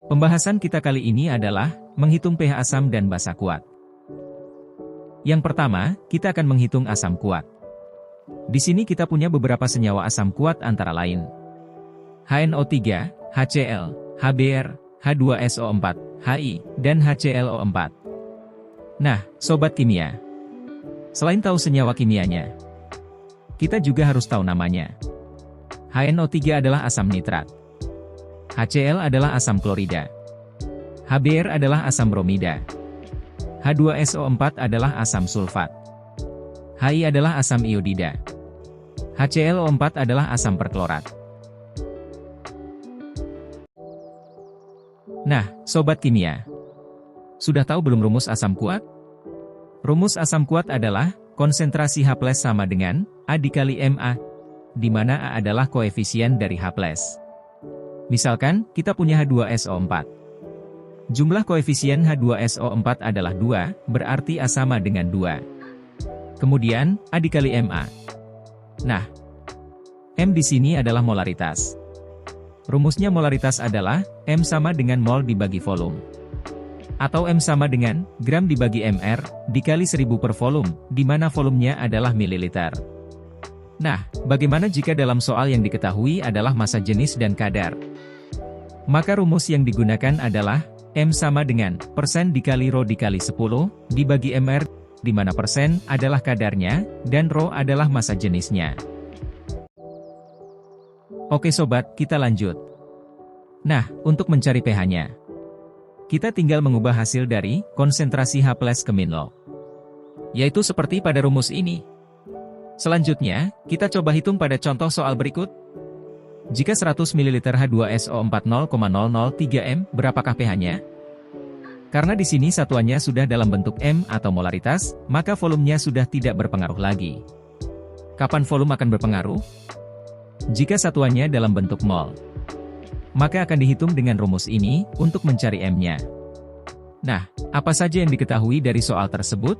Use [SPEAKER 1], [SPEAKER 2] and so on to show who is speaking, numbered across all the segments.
[SPEAKER 1] Pembahasan kita kali ini adalah menghitung pH asam dan basa kuat. Yang pertama, kita akan menghitung asam kuat. Di sini kita punya beberapa senyawa asam kuat antara lain HNO3, HCl, HBr, H2SO4, Hi, dan HClO4. Nah, sobat kimia, selain tahu senyawa kimianya, kita juga harus tahu namanya. HNO3 adalah asam nitrat, HCl adalah asam klorida, HBr adalah asam bromida, H2SO4 adalah asam sulfat, Hi adalah asam iodida, HClO4 adalah asam perklorat. Nah, sobat kimia, sudah tahu belum rumus asam kuat? Rumus asam kuat adalah konsentrasi H+ sama dengan A dikali Ma, di mana A adalah koefisien dari H+. Misalkan, kita punya H2SO4. Jumlah koefisien H2SO4 adalah 2, berarti A sama dengan 2. Kemudian, A dikali Ma. Nah, M di sini adalah molaritas. Rumusnya molaritas adalah M sama dengan mol dibagi volume. Atau M sama dengan gram dibagi mr, dikali 1000 per volume, di mana volumenya adalah mililiter. Nah, bagaimana jika dalam soal yang diketahui adalah massa jenis dan kadar? Maka rumus yang digunakan adalah M sama dengan persen dikali rho dikali 10, dibagi mr, di mana persen adalah kadarnya, dan rho adalah massa jenisnya. Oke sobat, kita lanjut. Nah, untuk mencari pH-nya, kita tinggal mengubah hasil dari konsentrasi H+ ke min log, yaitu seperti pada rumus ini. Selanjutnya, kita coba hitung pada contoh soal berikut. Jika 100 ml H2SO4 0,003 m, berapakah pH-nya? Karena di sini satuannya sudah dalam bentuk m atau molaritas, maka volumenya sudah tidak berpengaruh lagi. Kapan volume akan berpengaruh? Jika satuannya dalam bentuk mol, maka akan dihitung dengan rumus ini untuk mencari M-nya. Nah, apa saja yang diketahui dari soal tersebut?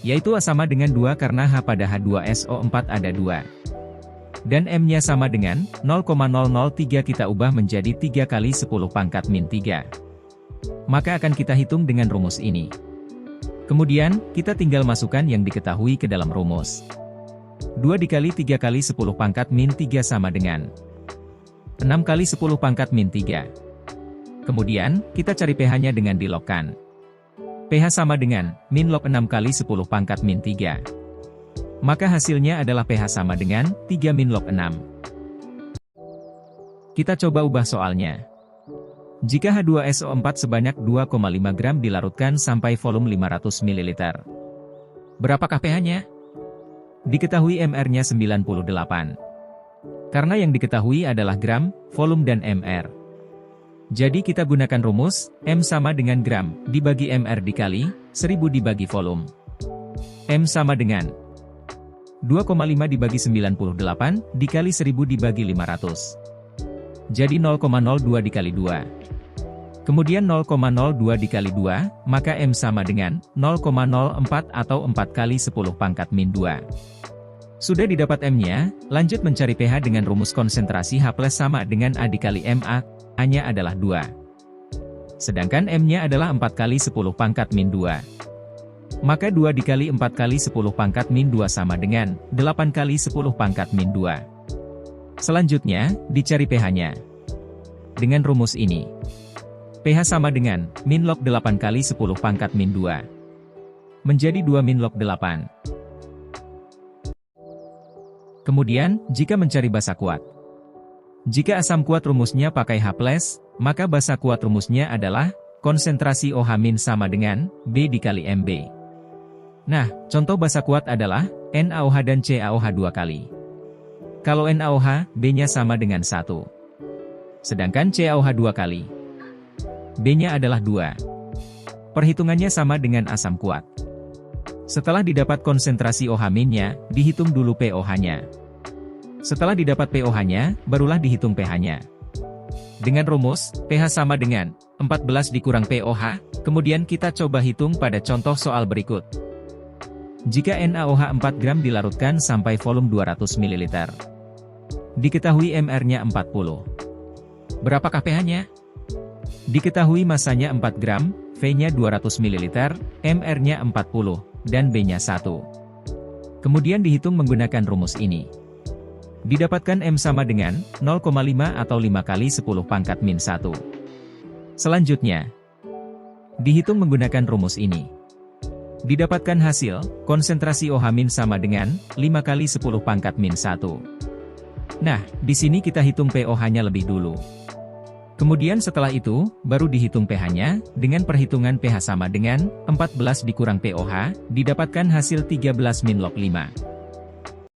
[SPEAKER 1] Yaitu A sama dengan 2 karena H pada H2SO4 ada 2. Dan M-nya sama dengan 0,003 kita ubah menjadi 3 kali 10 pangkat min 3. Maka akan kita hitung dengan rumus ini. Kemudian, kita tinggal masukkan yang diketahui ke dalam rumus. 2 dikali 3 kali 10 pangkat min 3 sama dengan 6 kali 10 pangkat min 3. Kemudian, kita cari pH-nya dengan dilogkan. pH sama dengan min log 6 kali 10 pangkat min 3. Maka hasilnya adalah pH sama dengan 3 min log 6. Kita coba ubah soalnya. Jika H2SO4 sebanyak 2,5 gram dilarutkan sampai volume 500 ml. Berapakah pH-nya? Diketahui mr-nya 98. Karena yang diketahui adalah gram, volume dan mr. Jadi kita gunakan rumus, M sama dengan gram, dibagi mr dikali, 1000 dibagi volume. M sama dengan 2,5 dibagi 98, dikali 1000 dibagi 500. Jadi 0,02 dikali 2. Kemudian 0,02 dikali 2, maka M sama dengan 0,04 atau 4 kali 10 pangkat min 2. Sudah didapat M-nya, lanjut mencari pH dengan rumus konsentrasi H+ sama dengan A dikali Ma, A-nya adalah 2. Sedangkan M-nya adalah 4 kali 10 pangkat min 2. Maka 2 dikali 4 kali 10 pangkat min 2 sama dengan 8 kali 10 pangkat min 2. Selanjutnya, dicari pH-nya. Dengan rumus ini, pH sama dengan min log 8 kali 10 pangkat min 2. Menjadi 2 min log 8. Kemudian, jika mencari basa kuat. Jika asam kuat rumusnya pakai H+, maka basa kuat rumusnya adalah konsentrasi OH- sama dengan B dikali Mb. Nah, contoh basa kuat adalah NaOH dan CaOH 2 kali. Kalau NaOH, B-nya sama dengan 1. Sedangkan CaOH 2 kali. B-nya adalah 2. Perhitungannya sama dengan asam kuat. Setelah didapat konsentrasi OH-nya, dihitung dulu pOH-nya. Setelah didapat pOH-nya, barulah dihitung pH-nya. Dengan rumus, pH sama dengan 14 dikurang pOH, kemudian kita coba hitung pada contoh soal berikut. Jika NaOH 4 gram dilarutkan sampai volume 200 ml. Diketahui mR-nya 40. Berapakah pH-nya? Diketahui masanya 4 gram, V-nya 200 ml, MR-nya 40, dan B-nya 1. Kemudian dihitung menggunakan rumus ini. Didapatkan M sama dengan 0,5 atau 5 kali 10 pangkat min 1. Selanjutnya, dihitung menggunakan rumus ini. Didapatkan hasil, konsentrasi OH- sama dengan 5 kali 10 pangkat min 1. Nah, di sini kita hitung pOH-nya lebih dulu. Kemudian setelah itu, baru dihitung pH-nya, dengan perhitungan pH sama dengan 14 dikurang pOH, didapatkan hasil 13 min log 5.